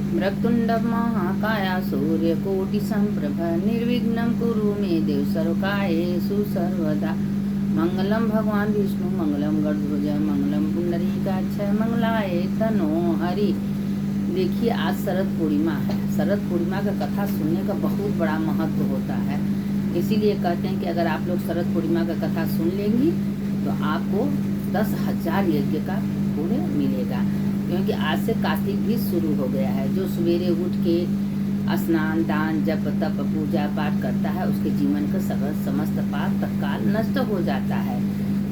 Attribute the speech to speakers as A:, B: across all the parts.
A: वक्रतुंड महाकाया सूर्यकोटिसम्प्रभ निर्विघ्नं कुरु मे देव सर्वकार्येषु सर्वदा। मंगलम भगवान विष्णु मंगलम गरुड़ध्वज मंगलम पुंडरीकाक्ष मंगलाय तनो हरि। देखिए आज शरद पूर्णिमा है। शरद पूर्णिमा का कथा सुनने का बहुत बड़ा महत्व होता है। इसीलिए कहते हैं कि अगर आप लोग शरद पूर्णिमा का कथा सुन लेंगी तो आपको 10,000 यज्ञ का पुण्य मिलेगा। क्योंकि आज से कार्तिक भी शुरू हो गया है। जो सवेरे उठ के स्नान दान जप तप पूजा पाठ करता है उसके जीवन का समस्त पाप तत्काल नष्ट हो जाता है।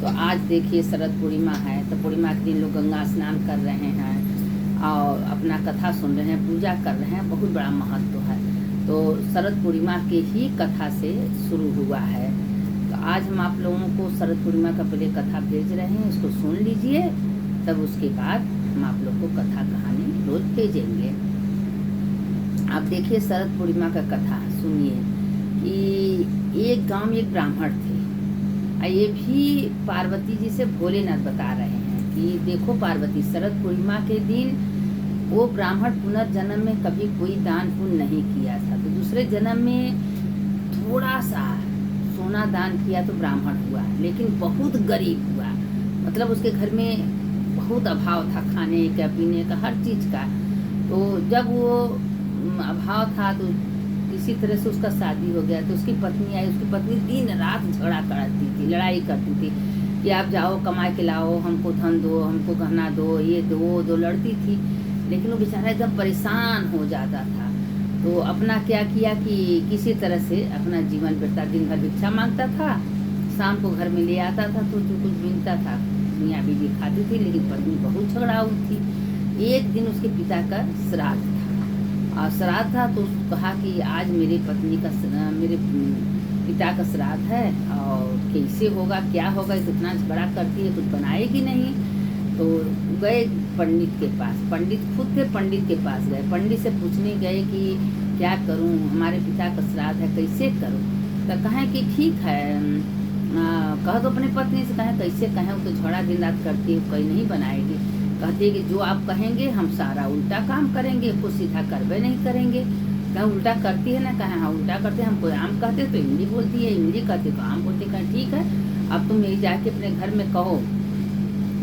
A: तो आज देखिए शरद पूर्णिमा है, तो पूर्णिमा के दिन लोग गंगा स्नान कर रहे हैं और अपना कथा सुन रहे हैं, पूजा कर रहे हैं। बहुत बड़ा महत्व है। तो शरद पूर्णिमा के ही कथा से शुरू हुआ है। तो आज हम आप लोगों को शरद पूर्णिमा का पहले कथा भेज रहे हैं, इसको सुन लीजिए, तब उसके बाद हम आप लोग को कथा कहानी रोज भेजेंगे। आप देखिए शरद पूर्णिमा का कथा सुनिए कि एक गांव में एक ब्राह्मण थे। ये भी पार्वती जी से भोलेनाथ बता रहे हैं कि देखो पार्वती, शरद पूर्णिमा के दिन वो ब्राह्मण पुनर्जन्म में कभी कोई दान पुण्य नहीं किया था, तो दूसरे जन्म में थोड़ा सा सोना दान किया तो ब्राह्मण हुआ, लेकिन बहुत गरीब हुआ। मतलब उसके घर में बहुत अभाव था, खाने का पीने का हर चीज़ का। तो जब वो अभाव था तो किसी तरह से उसका शादी हो गया। तो उसकी पत्नी आई। उसकी पत्नी दिन रात झगड़ा करती थी, लड़ाई करती थी कि आप जाओ कमा के लाओ, हमको धन दो, हमको गहना दो, ये दो वो दो, लड़ती थी। लेकिन वो बेचारा एकदम परेशान हो जाता था। तो अपना क्या किया कि किसी तरह से अपना जीवन बिता, दिन भर भिक्षा मांगता था, शाम को घर में ले आता था तो जो कुछ मिलता था मियाँ बीवी खाती थी। लेकिन पत्नी बहुत झगड़ाऊ थी। एक दिन उसके पिता का श्राद्ध था और श्राद्ध था तो कहा कि आज मेरे पिता का श्राद्ध है और कैसे होगा क्या होगा, इतना झगड़ा करती है, कुछ बनाएगी नहीं। तो गए पंडित के पास, पंडित खुद थे, पंडित के पास गए। पंडित से पूछने गए कि क्या करूं, हमारे पिता का श्राद्ध है, कैसे करूं। तो कहें कि ठीक है, कह दो अपनी पत्नी से। कहें कैसे कहें, वो तो झगड़ा दिन रात करती है, कोई नहीं बनाएगी। कहती है कि जो आप कहेंगे हम सारा उल्टा काम करेंगे, कुछ सीधा करवे नहीं करेंगे। कहें उल्टा करती है ना, कहें हाँ उल्टा करते हैं, हमको आम कहते तो इमली बोलती है, इमली कहते तो आम बोलती। कहें ठीक है, अब तुम यही जाके अपने घर में कहो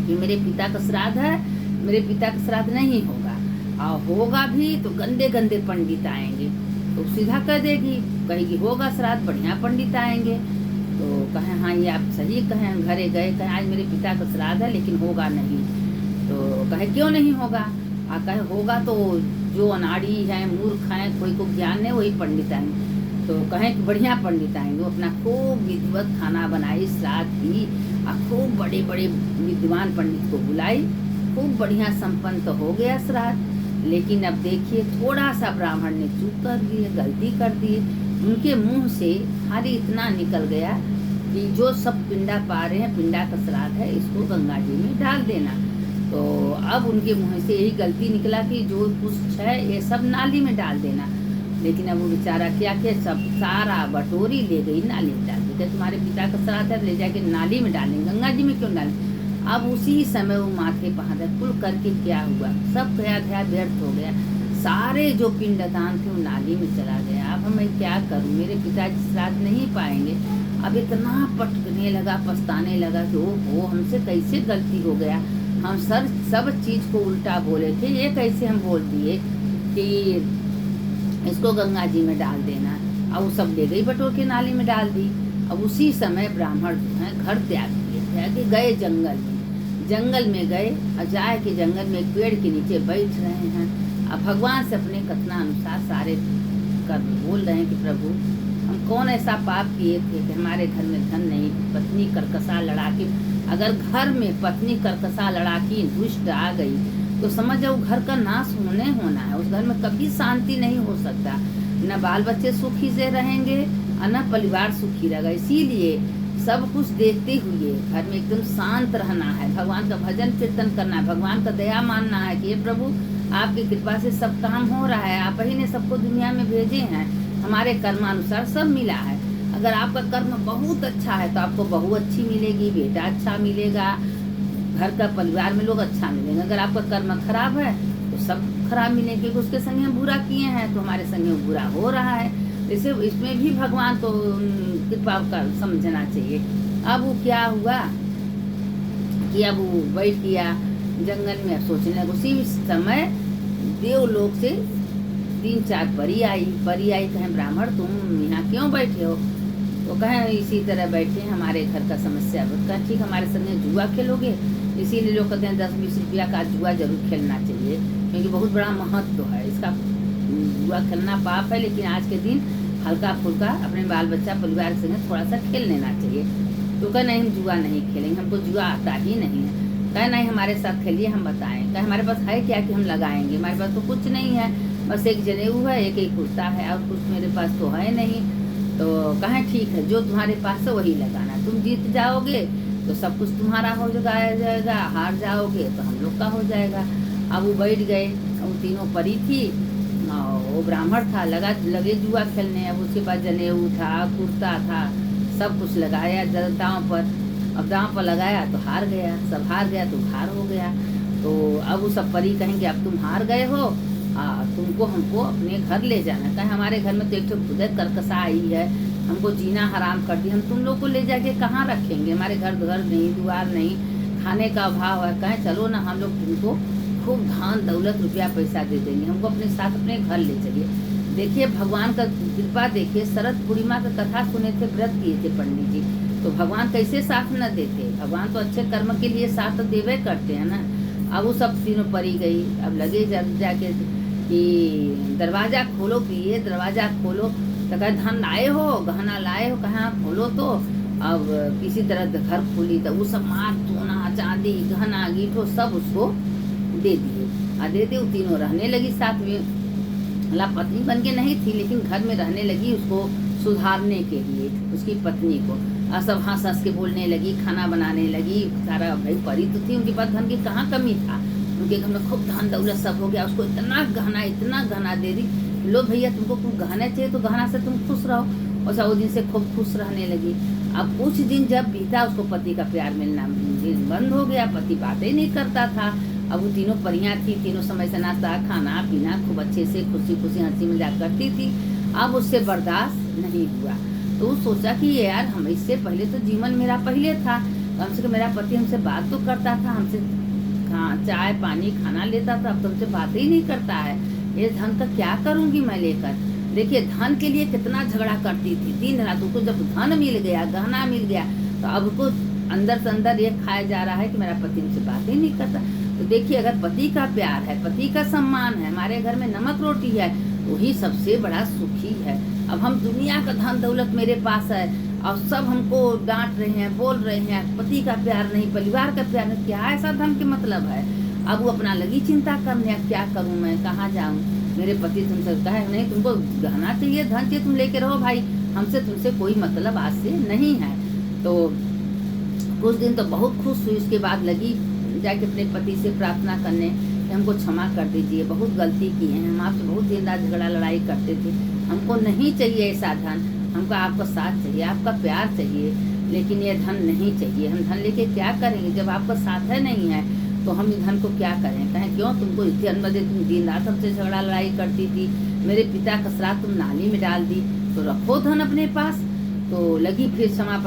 A: कि मेरे पिता का श्राद्ध है, मेरे पिता का श्राद्ध नहीं होगा, और होगा भी तो गंदे गंदे पंडित आएंगे। तो सीधा कह देगी, कहेगी होगा श्राद्ध, बढ़िया पंडित आएंगे। तो कहें हाँ ये आप सही कहें। घरे गए, कहें आज मेरे पिता का श्राद्ध है लेकिन होगा नहीं। तो कहे क्यों नहीं होगा, कहे होगा तो जो अनाड़ी हैं, मूर्ख हैं, कोई को ज्ञान नहीं, वही पंडित आएंगे। तो कहें कि बढ़िया पंडित आएंगे। वो अपना खूब विधिवत खाना बनाई, श्राद्ध की, और खूब बड़े बड़े विद्वान पंडित को बुलाई। खूब बढ़िया संपन्न तो हो गया श्राद्ध। लेकिन अब देखिए थोड़ा सा ब्राह्मण ने चूक कर दी, गलती कर दी। उनके मुंह से खाली इतना निकल गया कि जो सब पिंडा पा रहे हैं, पिंडा का श्राद्ध है, इसको गंगा जी में डाल देना। तो अब उनके मुंह से यही गलती निकला कि जो कुछ है ये सब नाली में डाल देना। लेकिन अब वो बेचारा क्या किया, सब सारा बटोरी ले गई, नाली में डाल दी। तुम्हारे पिता का श्राद्ध है, ले जाके नाली में डालेंगे, गंगा जी में क्यों डालें। अब उसी समय वो माथे पहाड़ कुल करके क्या हुआ, सब गया था, व्यर्थ हो गया। सारे जो पिंडदान थे वो नाली में चला गया। अब मैं क्या करूं, मेरे पिताजी श्राद्ध नहीं पाएंगे। अब इतना पटकने लगा, पछताने लगा कि ओहो हमसे कैसे गलती हो गया, हम सब चीज़ को उल्टा बोले थे, ये कैसे हम बोल दिए कि इसको गंगा जी में डाल देना। अब वो सब ले गई बटोर के नाली में डाल दी। अब उसी समय ब्राह्मण जो है घर त्याग किए, गए जंगल में गए और जाए कि जंगल में एक पेड़ के नीचे बैठ रहे हैं। अब भगवान से अपने कथना अनुसार सारे कर बोल रहे हैं कि प्रभु हम कौन ऐसा पाप किए थे कि हमारे घर में धन नहीं, पत्नी कर्कशा लड़ाकी, अगर घर में पत्नी कर्कशा लड़ाकी दुष्ट आ गई तो समझ जाओ घर का नाश होना है। उस घर में कभी शांति नहीं हो सकता, न बाल बच्चे सुखी से रहेंगे और न परिवार सुखी रहेगा। इसीलिए सब कुछ देखते हुए घर में एकदम शांत रहना है, भगवान का भजन कीर्तन करना है, भगवान का दया मानना है कि ये प्रभु आपकी कृपा से सब काम हो रहा है, आप ही ने सबको दुनिया में भेजे हैं, हमारे कर्मानुसार सब मिला है। अगर आपका कर्म बहुत अच्छा है तो आपको बहू अच्छी मिलेगी, बेटा अच्छा मिलेगा, घर का परिवार में लोग अच्छा मिलेंगे। अगर आपका कर्म खराब है तो सब खराब मिलेंगे, क्योंकि उसके संग हम बुरा किए हैं तो हमारे संग बुरा हो रहा है। जैसे इसमें भी भगवान को कृपा का समझना चाहिए। अब वो क्या हुआ कि अब वो बैठ गया जंगल में, अब सोचने लगा। उसी समय देवलोक से 3-4 परी आई। कहें ब्राह्मण तुम यहाँ क्यों बैठे हो? तो कहें इसी तरह बैठे, हमारे घर का समस्या। कहें ठीक, हमारे संग जुआ खेलोगे? इसीलिए लोग कहते हैं 10-20 रुपया का जुआ जरूर खेलना चाहिए, क्योंकि बहुत बड़ा महत्व है इसका। जुआ खेलना पाप है, लेकिन आज के दिन हल्का फुल्का अपने बाल बच्चा परिवार के संग थोड़ा सा खेल लेना चाहिए। तो कहे नहीं, हम जुआ नहीं खेलेंगे, हमको जुआ आता ही नहीं है। कहे नहीं, हमारे साथ खेलिए, हम बताएं। कहे हमारे पास है क्या कि हम लगाएंगे? हमारे पास तो कुछ नहीं है, बस एक जनेऊ है, एक कुर्ता है, और कुछ मेरे पास तो है नहीं। तो कहें ठीक है, जो तुम्हारे पास है वही लगाना। तुम जीत जाओगे तो सब कुछ तुम्हारा हो जाएगा, हार जाओगे तो हम लोग का हो जाएगा। अब वो बैठ गए, वो तीनों परी थी, वो ब्राह्मण था, लगे जुआ खेलने। अब उसके बाद जनेऊ था, कुर्ता था, सब कुछ लगाया दांव पर। अब दांव पर लगाया तो हार गया, सब हार गया तो हार हो गया। तो अब वो सब परी कहेंगे अब तुम हार गए हो, तुमको हमको अपने घर ले जाना। कहे हमारे घर में तो एक खुदे कर्कशा आई है, हमको जीना हराम कर दी, हम तुम लोग को ले जाके कहाँ रखेंगे? हमारे घर नहीं, द्वार नहीं, खाने का अभाव है। कहें चलो ना, हम लोग तुमको खूब धन दौलत रुपया पैसा दे देंगे, हमको अपने साथ अपने घर ले चलिए। देखिए भगवान का कृपा, देखिए शरद पूर्णिमा का कथा सुने थे, व्रत किए थे पंडित जी, तो भगवान कैसे साथ न देते? भगवान तो अच्छे कर्म के लिए साथ देवे करते हैं ना। अब वो सब तीनों परी गई, अब लगे जाके कि दरवाजा खोलो, प्रिय दरवाजा खोलो। तो कहे धन लाए हो, गहना लाए हो? कहाँ खोलो तो। अब किसी तरह घर खोली तो वो सब मार सोना चांदी गहना गीठो सब उसको दे दिए। दे दे, वो तीनों रहने लगी साथ में। पत्नी बन के नहीं थी, लेकिन घर में रहने लगी उसको सुधारने के लिए, उसकी पत्नी को। सब हंस हंस के बोलने लगी, खाना बनाने लगी सारा। भाई परी तो थी, उनके पास धन की कहाँ कमी था, उनके घर में खूब धन दौलत सब हो गया। उसको इतना गहना दे दी। लो भैया, तुमको खूब गहना चाहिए तो गहना से तुम खुश रहो। और सब दिन से खूब खुश रहने लगी। अब कुछ दिन जब बीता, उसको पति का प्यार मिलना बंद हो गया, पति बातें नहीं करता था। अब वो तीनों परियां थी, तीनों समय से नाश्ता खाना पीना खूब अच्छे से खुशी खुशी हंसी मजाक करती थी। अब उससे बर्दाश्त नहीं हुआ, तो वो सोचा कि ये यार, हम इससे पहले तो जीवन मेरा पहले था, कम से कम मेरा पति हमसे बात तो करता था, हमसे चाय पानी खाना लेता था, अब तो हमसे बात ही नहीं करता है। ये धन का क्या करूंगी मैं लेकर? देखिए धन के लिए कितना झगड़ा करती थी दिन रात। उसको जब धन मिल गया, गहना मिल गया, तो अब उसको अंदर से अंदर ये खाया जा रहा है कि मेरा पति मुझसे बात ही नहीं करता। तो देखिए, अगर पति का प्यार है, पति का सम्मान है, हमारे घर में नमक रोटी है, वही सबसे बड़ा सुखी है। अब हम दुनिया का धन दौलत मेरे पास है और सब हमको डांट रहे हैं, बोल रहे हैं, पति का प्यार नहीं, परिवार का प्यार नहीं, क्या ऐसा धन के मतलब है? अब वो अपना लगी चिंता करने, क्या करूं मैं, कहाँ जाऊं? मेरे पति तुमसे कहे नहीं, तुमको गहना चाहिए, धन चाहिए, तुम लेके रहो भाई, हमसे तुमसे कोई मतलब आज से नहीं है। तो कुछ दिन तो बहुत खुश हुई, उसके बाद लगी जाके अपने पति से प्रार्थना करने कि हमको क्षमा कर दीजिए, बहुत गलती की है, हम आपसे बहुत दिन रात झगड़ा लड़ाई करते थे, हमको नहीं चाहिए ऐसा धन, हमको आपका साथ चाहिए, आपका प्यार चाहिए, लेकिन ये धन नहीं चाहिए। हम धन लेके क्या करेंगे जब आपका साथ है नहीं है? तो हम इस धन को क्या करें? कहें क्यों, तुमको इस जन्म दे, तुम दिन रात हमसे झगड़ा लड़ाई करती थी, मेरे पिता का श्राद्ध तुम नाली में डाल दी, तो रखो धन अपने पास। तो लगी फिर क्षमा